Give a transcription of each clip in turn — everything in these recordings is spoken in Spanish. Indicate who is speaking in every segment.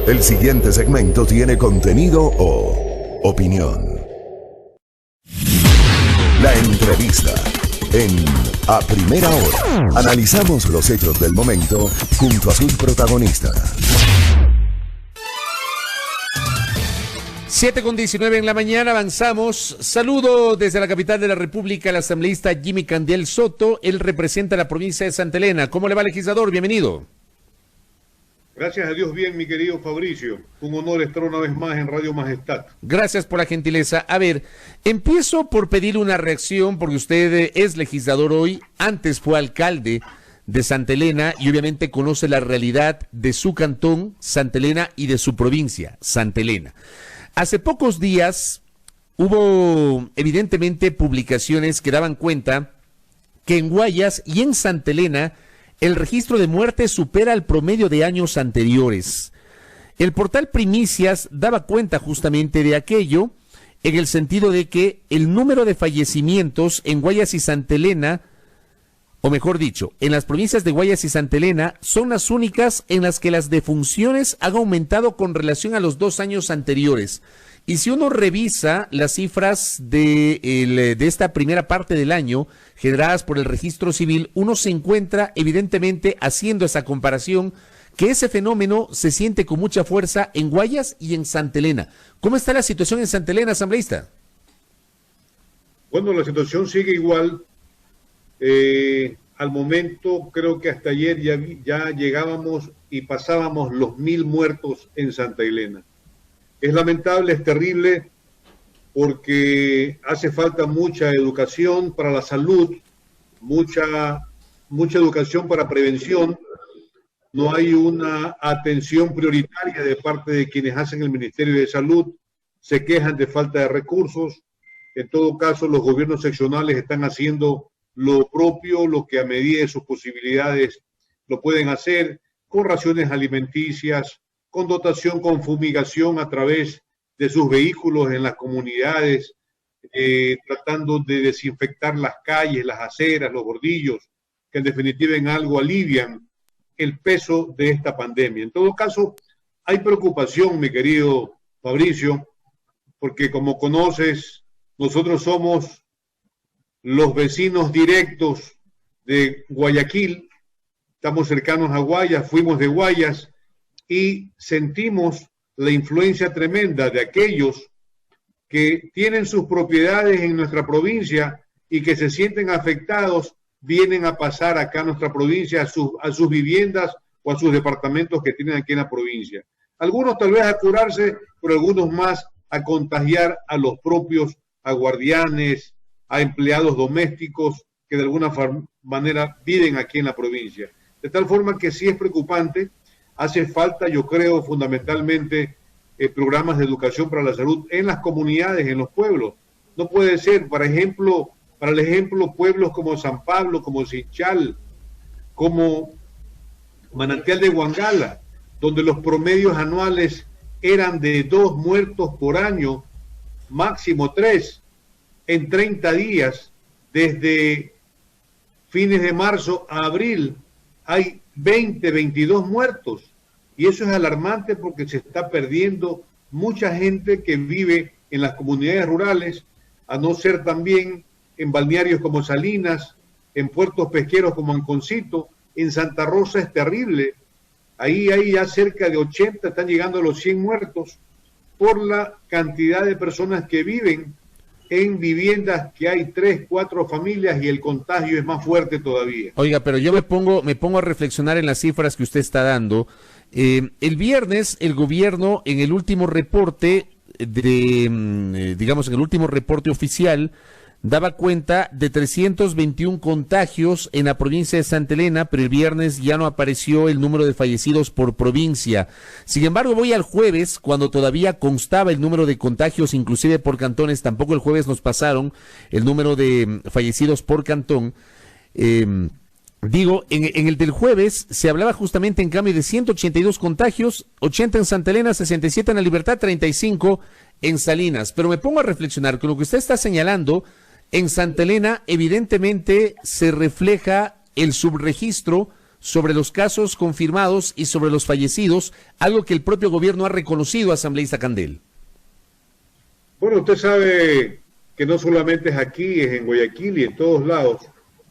Speaker 1: El siguiente segmento tiene contenido o opinión. La entrevista en A Primera Hora. Analizamos los hechos del momento junto a sus protagonistas.
Speaker 2: 7:19 en la mañana, avanzamos. Saludo desde la capital de la República al asambleísta Jimmy Candiel Soto. Él representa la provincia de Santa Elena. ¿Cómo le va, legislador? Bienvenido.
Speaker 3: Gracias a Dios, bien, mi querido Fabricio. Un honor estar una vez más en Radio Majestad.
Speaker 2: Gracias por la gentileza. A ver, empiezo por pedir una reacción, porque usted es legislador hoy, antes fue alcalde de Santa Elena y obviamente conoce la realidad de su cantón, Santa Elena, y de su provincia, Santa Elena. Hace pocos días hubo evidentemente publicaciones que daban cuenta que en Guayas y en Santa Elena el registro de muertes supera el promedio de años anteriores. El portal Primicias daba cuenta justamente de aquello, en el sentido de que el número de fallecimientos en Guayas y Santa Elena, o mejor dicho, en las provincias de Guayas y Santa Elena, son las únicas en las que las defunciones han aumentado con relación a los 2 años anteriores. Y si uno revisa las cifras de esta primera parte del año, generadas por el registro civil, uno se encuentra evidentemente haciendo esa comparación, que ese fenómeno se siente con mucha fuerza en Guayas y en Santa Elena. ¿Cómo está la situación en Santa Elena, asambleísta?
Speaker 3: Bueno, la situación sigue igual. Al momento, creo que hasta ayer ya llegábamos y pasábamos los 1000 muertos en Santa Elena. Es lamentable, es terrible, porque hace falta mucha educación para la salud, mucha educación para prevención. No hay una atención prioritaria de parte de quienes hacen el Ministerio de Salud, se quejan de falta de recursos. En todo caso, los gobiernos seccionales están haciendo lo propio, lo que a medida de sus posibilidades lo pueden hacer, con raciones alimenticias, con dotación, con fumigación a través de sus vehículos en las comunidades, tratando de desinfectar las calles, las aceras, los bordillos, que en definitiva en algo alivian el peso de esta pandemia. En todo caso, hay preocupación, mi querido Fabricio, porque como conoces, nosotros somos los vecinos directos de Guayaquil, estamos cercanos a Guayas, fuimos de Guayas y sentimos la influencia tremenda de aquellos que tienen sus propiedades en nuestra provincia y que se sienten afectados, vienen a pasar acá a nuestra provincia, a sus viviendas o a sus departamentos que tienen aquí en la provincia. Algunos tal vez a curarse, pero algunos más a contagiar a los propios, a guardianes, a empleados domésticos que de alguna manera viven aquí en la provincia. De tal forma que sí es preocupante. Hace falta, yo creo, fundamentalmente programas de educación para la salud en las comunidades, en los pueblos. No puede ser, para el ejemplo, pueblos como San Pablo, como Sinchal, como Manantial de Huangala, donde los promedios anuales eran de 2 muertos por año, máximo 3, en 30 días, desde fines de marzo a abril, hay 22 muertos. Y eso es alarmante porque se está perdiendo mucha gente que vive en las comunidades rurales, a no ser también en balnearios como Salinas, en puertos pesqueros como Anconcito. En Santa Rosa es terrible. Ahí hay ya cerca de 80, están llegando a los 100 muertos por la cantidad de personas que viven en viviendas que hay 3, 4 familias y el contagio es más fuerte todavía.
Speaker 2: Oiga, pero yo me pongo a reflexionar en las cifras que usted está dando. El viernes el gobierno en el último reporte en el último reporte oficial daba cuenta de 321 contagios en la provincia de Santa Elena, pero el viernes ya no apareció el número de fallecidos por provincia. Sin embargo, voy al jueves, cuando todavía constaba el número de contagios, inclusive por cantones. Tampoco el jueves nos pasaron el número de fallecidos por cantón. En el del jueves se hablaba justamente en cambio de 182 contagios, 80 en Santa Elena, 67 en La Libertad, 35 en Salinas. Pero me pongo a reflexionar con lo que usted está señalando. En Santa Elena evidentemente se refleja el subregistro sobre los casos confirmados y sobre los fallecidos, algo que el propio gobierno ha reconocido, asambleísta Candel.
Speaker 3: Bueno, usted sabe que no solamente es aquí, es en Guayaquil y en todos lados,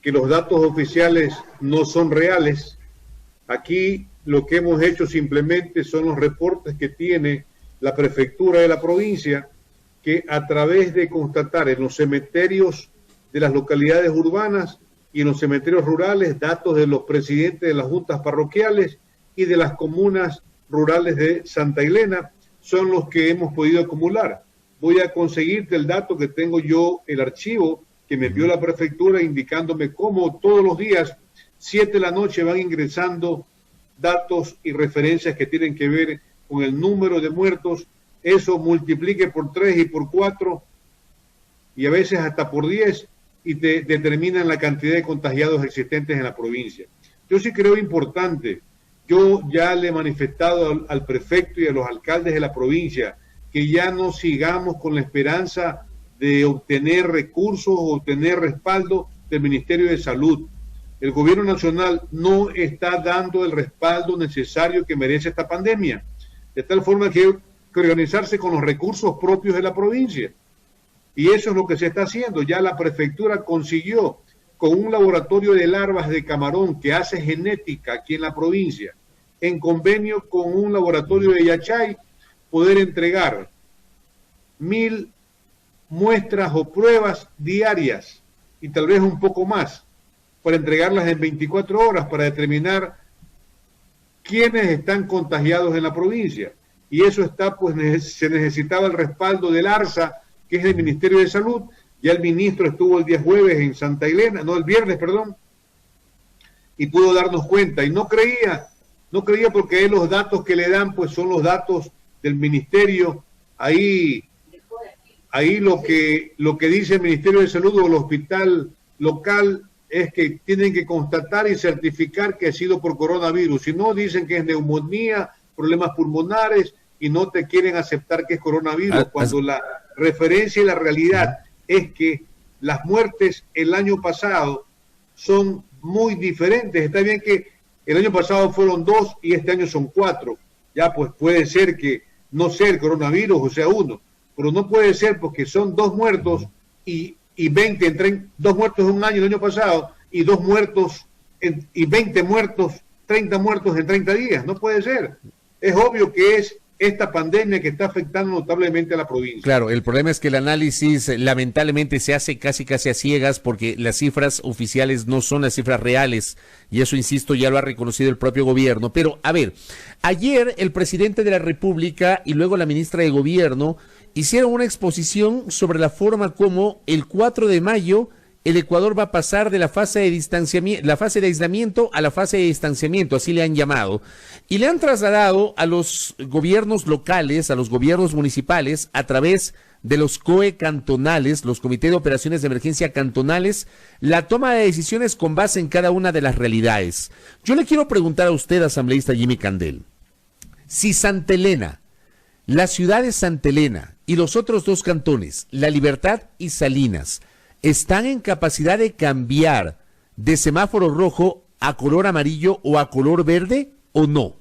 Speaker 3: que los datos oficiales no son reales. Aquí lo que hemos hecho simplemente son los reportes que tiene la prefectura de la provincia, que a través de constatar en los cementerios de las localidades urbanas y en los cementerios rurales datos de los presidentes de las juntas parroquiales y de las comunas rurales de Santa Elena, son los que hemos podido acumular. Voy a conseguirte el dato que tengo yo, el archivo que me envió la prefectura indicándome cómo todos los días, 7 de la noche, van ingresando datos y referencias que tienen que ver con el número de muertos. Eso multiplique por 3 y por 4 y a veces hasta por 10 y te determinan la cantidad de contagiados existentes en la provincia. Yo sí creo importante, yo ya le he manifestado al prefecto y a los alcaldes de la provincia que ya no sigamos con la esperanza de obtener recursos o obtener respaldo del Ministerio de Salud. El gobierno nacional no está dando el respaldo necesario que merece esta pandemia, de tal forma que hay que organizarse con los recursos propios de la provincia. Y eso es lo que se está haciendo. Ya la prefectura consiguió, con un laboratorio de larvas de camarón que hace genética aquí en la provincia, en convenio con un laboratorio de Yachay, poder entregar 1000 muestras o pruebas diarias y tal vez un poco más, para entregarlas en 24 horas para determinar quiénes están contagiados en la provincia. Y eso está, pues se necesitaba el respaldo del ARSA, que es el Ministerio de Salud. Ya el ministro estuvo el día jueves en Santa Elena, no, el viernes, perdón, y pudo darnos cuenta. Y no creía porque los datos que le dan, pues son los datos del ministerio. Ahí lo que dice el Ministerio de Salud o el hospital local es que tienen que constatar y certificar que ha sido por coronavirus. Si no, dicen que es neumonía, problemas pulmonares, y no te quieren aceptar que es coronavirus, cuando la referencia y la realidad es que las muertes el año pasado son muy diferentes. Está bien que el año pasado fueron 2 y este año son 4. Ya, pues puede ser que no sea el coronavirus, o sea 1, pero no puede ser porque son 2 muertos y 2 muertos en un año el año pasado y 2 muertos y 20 muertos, 30 muertos en 30 días. No puede ser. Es obvio que es esta pandemia que está afectando notablemente a la provincia.
Speaker 2: Claro, el problema es que el análisis lamentablemente se hace casi a ciegas porque las cifras oficiales no son las cifras reales y eso, insisto, ya lo ha reconocido el propio gobierno. Pero, a ver, ayer el presidente de la República y luego la ministra de Gobierno hicieron una exposición sobre la forma como el 4 de mayo el Ecuador va a pasar de la fase de aislamiento a la fase de distanciamiento, así le han llamado, y le han trasladado a los gobiernos locales, a los gobiernos municipales, a través de los COE cantonales, los Comités de Operaciones de Emergencia cantonales, la toma de decisiones con base en cada una de las realidades. Yo le quiero preguntar a usted, asambleísta Jimmy Candel, si Santa Elena, la ciudad de Santa Elena y los otros 2 cantones, La Libertad y Salinas, están en capacidad de cambiar de semáforo rojo a color amarillo o a color verde o no.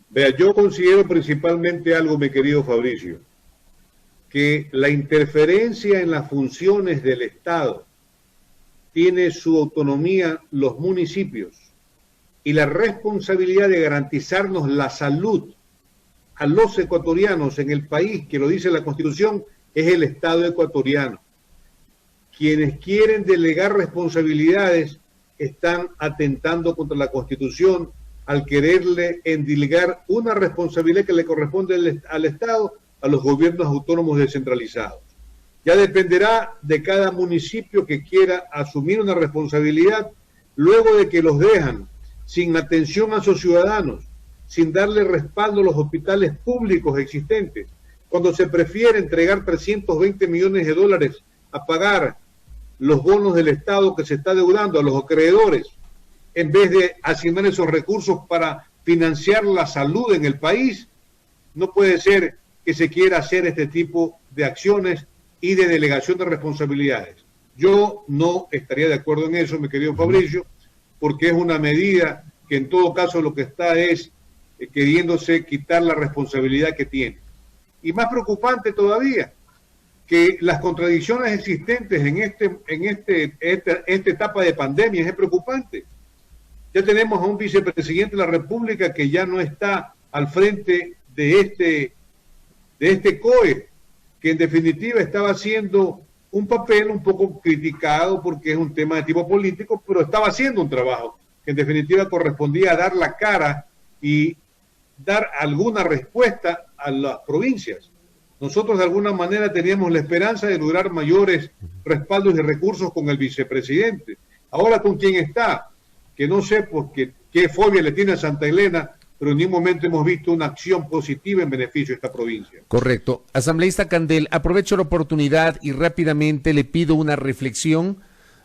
Speaker 3: Vea, yo considero principalmente algo, mi querido Fabricio, que la interferencia en las funciones del Estado tiene su autonomía los municipios y la responsabilidad de garantizarnos la salud a los ecuatorianos en el país, que lo dice la Constitución, es el Estado ecuatoriano. Quienes quieren delegar responsabilidades están atentando contra la Constitución al quererle endilgar una responsabilidad que le corresponde al Estado a los gobiernos autónomos descentralizados. Ya dependerá de cada municipio que quiera asumir una responsabilidad luego de que los dejan sin atención a sus ciudadanos, sin darle respaldo a los hospitales públicos existentes, cuando se prefiere entregar 320 millones de dólares a pagar los bonos del Estado que se está deudando a los acreedores, en vez de asignar esos recursos para financiar la salud en el país. No puede ser que se quiera hacer este tipo de acciones y de delegación de responsabilidades. Yo no estaría de acuerdo en eso, mi querido Fabricio, porque es una medida que en todo caso lo que está es queriéndose quitar la responsabilidad que tiene. Y más preocupante todavía, que las contradicciones existentes en esta etapa de pandemia es preocupante. Ya tenemos a un vicepresidente de la República que ya no está al frente de este COE, que en definitiva estaba haciendo un papel un poco criticado porque es un tema de tipo político, pero estaba haciendo un trabajo que en definitiva correspondía a dar la cara y dar alguna respuesta a las provincias. Nosotros de alguna manera teníamos la esperanza de lograr mayores respaldos y recursos con el vicepresidente. Ahora, ¿con quién está? Que no sé qué fobia le tiene a Santa Elena, pero en ningún momento hemos visto una acción positiva en beneficio de esta provincia.
Speaker 2: Correcto. Asambleísta Candel, aprovecho la oportunidad y rápidamente le pido una reflexión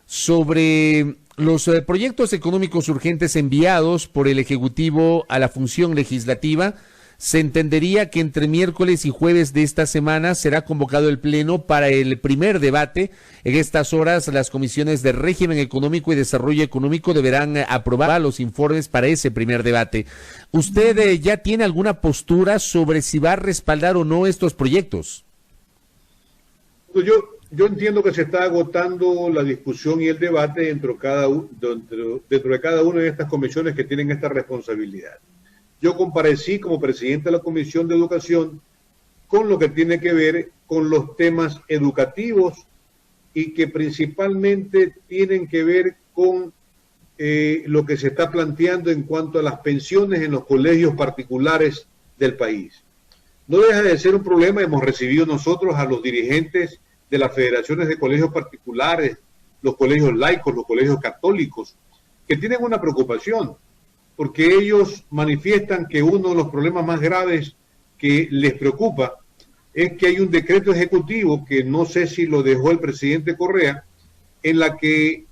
Speaker 2: sobre los proyectos económicos urgentes enviados por el Ejecutivo a la función legislativa. Se entendería que entre miércoles y jueves de esta semana será convocado el Pleno para el primer debate. En estas horas, las comisiones de régimen económico y desarrollo económico deberán aprobar los informes para ese primer debate. ¿Usted ya tiene alguna postura sobre si va a respaldar o no estos proyectos?
Speaker 3: Pues yo entiendo que se está agotando la discusión y el debate dentro de cada una de estas comisiones que tienen esta responsabilidad. Yo comparecí como presidente de la Comisión de Educación con lo que tiene que ver con los temas educativos y que principalmente tienen que ver con lo que se está planteando en cuanto a las pensiones en los colegios particulares del país. No deja de ser un problema. Hemos recibido nosotros a los dirigentes de las federaciones de colegios particulares, los colegios laicos, los colegios católicos, que tienen una preocupación, porque ellos manifiestan que uno de los problemas más graves que les preocupa es que hay un decreto ejecutivo, que no sé si lo dejó el presidente Correa, en la que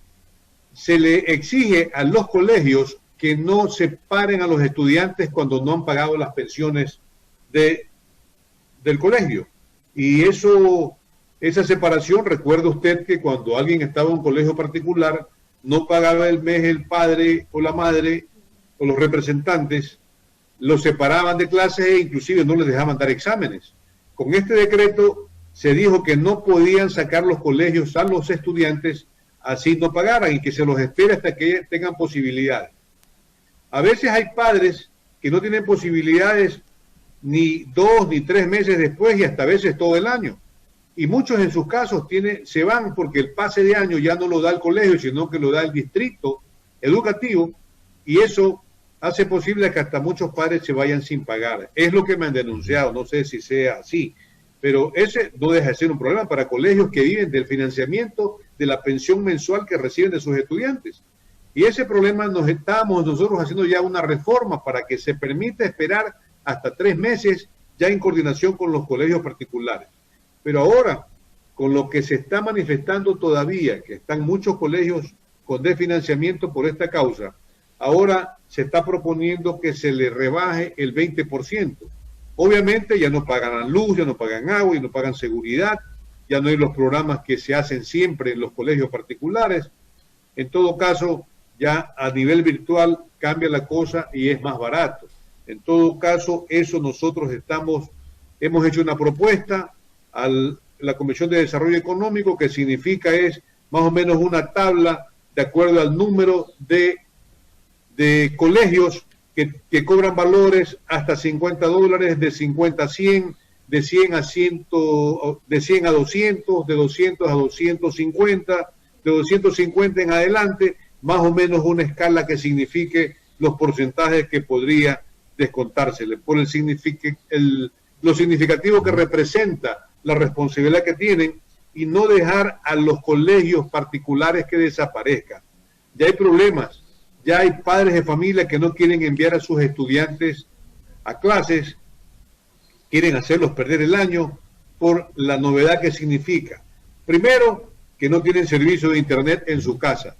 Speaker 3: se le exige a los colegios que no separen a los estudiantes cuando no han pagado las pensiones del colegio. Y esa separación, recuerda usted que cuando alguien estaba en un colegio particular, no pagaba el mes el padre o la madre o los representantes, los separaban de clases e inclusive no les dejaban dar exámenes. Con este decreto se dijo que no podían sacar los colegios a los estudiantes así no pagaran y que se los espere hasta que tengan posibilidades. A veces hay padres que no tienen posibilidades ni 2 ni 3 meses después y hasta a veces todo el año. Y muchos en sus casos se van porque el pase de año ya no lo da el colegio, sino que lo da el distrito educativo, y eso hace posible que hasta muchos padres se vayan sin pagar. Es lo que me han denunciado, no sé si sea así, pero ese no deja de ser un problema para colegios que viven del financiamiento de la pensión mensual que reciben de sus estudiantes. Y ese problema estábamos nosotros haciendo ya una reforma para que se permita esperar hasta 3 meses ya en coordinación con los colegios particulares. Pero ahora, con lo que se está manifestando todavía, que están muchos colegios con desfinanciamiento por esta causa, ahora se está proponiendo que se le rebaje el 20%. Obviamente ya no pagan luz, ya no pagan agua, ya no pagan seguridad, ya no hay los programas que se hacen siempre en los colegios particulares. En todo caso, ya a nivel virtual cambia la cosa y es más barato. En todo caso, eso nosotros hemos hecho una propuesta a la Comisión de Desarrollo Económico, que significa es más o menos una tabla de acuerdo al número de colegios que cobran valores hasta $50, de 50 a 100, de 100 a 100, de 100 a 200, de 200 a 250, de 250 en adelante, más o menos una escala que signifique los porcentajes que podría descontársele, por lo significativo que representa la responsabilidad que tienen, y no dejar a los colegios particulares que desaparezcan. Ya hay problemas. Ya hay padres de familia que no quieren enviar a sus estudiantes a clases, quieren hacerlos perder el año por la novedad que significa. Primero, que no tienen servicio de internet en su casa,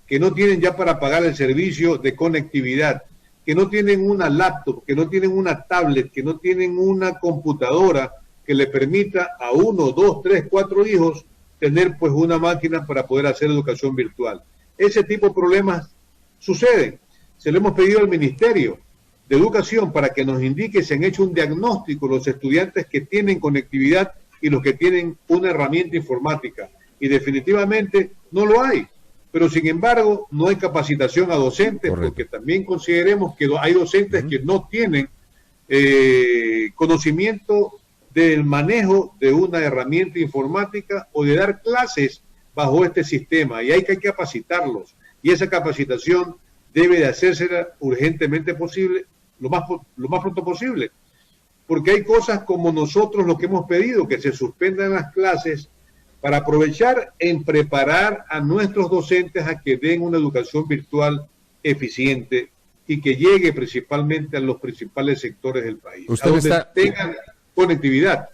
Speaker 3: que no tienen ya para pagar el servicio de conectividad, que no tienen una laptop, que no tienen una tablet, que no tienen una computadora que le permita a 1, 2, 3, 4 hijos tener pues una máquina para poder hacer educación virtual. Ese tipo de problemas suceden. Se lo hemos pedido al Ministerio de Educación para que nos indique si han hecho un diagnóstico los estudiantes que tienen conectividad y los que tienen una herramienta informática. Y definitivamente no lo hay. Pero sin embargo, no hay capacitación a docentes. Correcto. Porque también consideremos que hay docentes que no tienen conocimiento del manejo de una herramienta informática o de dar clases bajo este sistema. Y hay que capacitarlos. Y esa capacitación debe de hacerse urgentemente posible, lo más pronto posible. Porque hay cosas como nosotros lo que hemos pedido, que se suspendan las clases para aprovechar en preparar a nuestros docentes a que den una educación virtual eficiente y que llegue principalmente a los principales sectores del país, a donde tengan conectividad.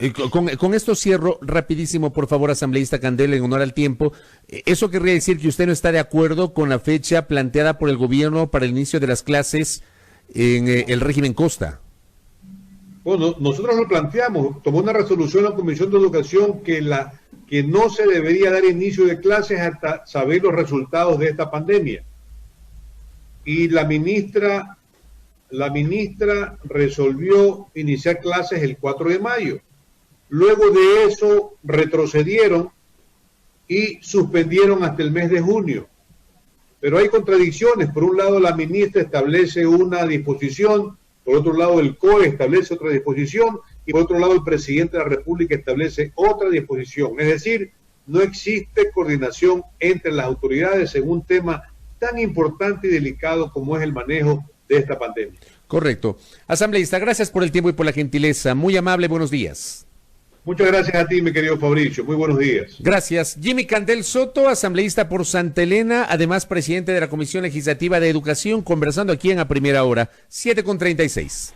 Speaker 2: Con esto cierro rapidísimo, por favor, asambleísta Candela, en honor al tiempo. ¿Eso querría decir que usted no está de acuerdo con la fecha planteada por el gobierno para el inicio de las clases en el régimen Costa?
Speaker 3: Bueno, nosotros lo planteamos, tomó una resolución la Comisión de Educación que no se debería dar inicio de clases hasta saber los resultados de esta pandemia. Y la ministra resolvió iniciar clases el 4 de mayo. Luego de eso retrocedieron y suspendieron hasta el mes de junio. Pero hay contradicciones. Por un lado, la ministra establece una disposición, por otro lado, el COE establece otra disposición y por otro lado, el presidente de la República establece otra disposición. Es decir, no existe coordinación entre las autoridades en un tema tan importante y delicado como es el manejo de esta pandemia.
Speaker 2: Correcto. Asambleísta, gracias por el tiempo y por la gentileza. Muy amable, buenos días.
Speaker 3: Muchas gracias a ti, mi querido Fabricio. Muy buenos días.
Speaker 2: Gracias. Jimmy Candel Soto, asambleísta por Santa Elena, además presidente de la Comisión Legislativa de Educación, conversando aquí en A Primera Hora, 7:36.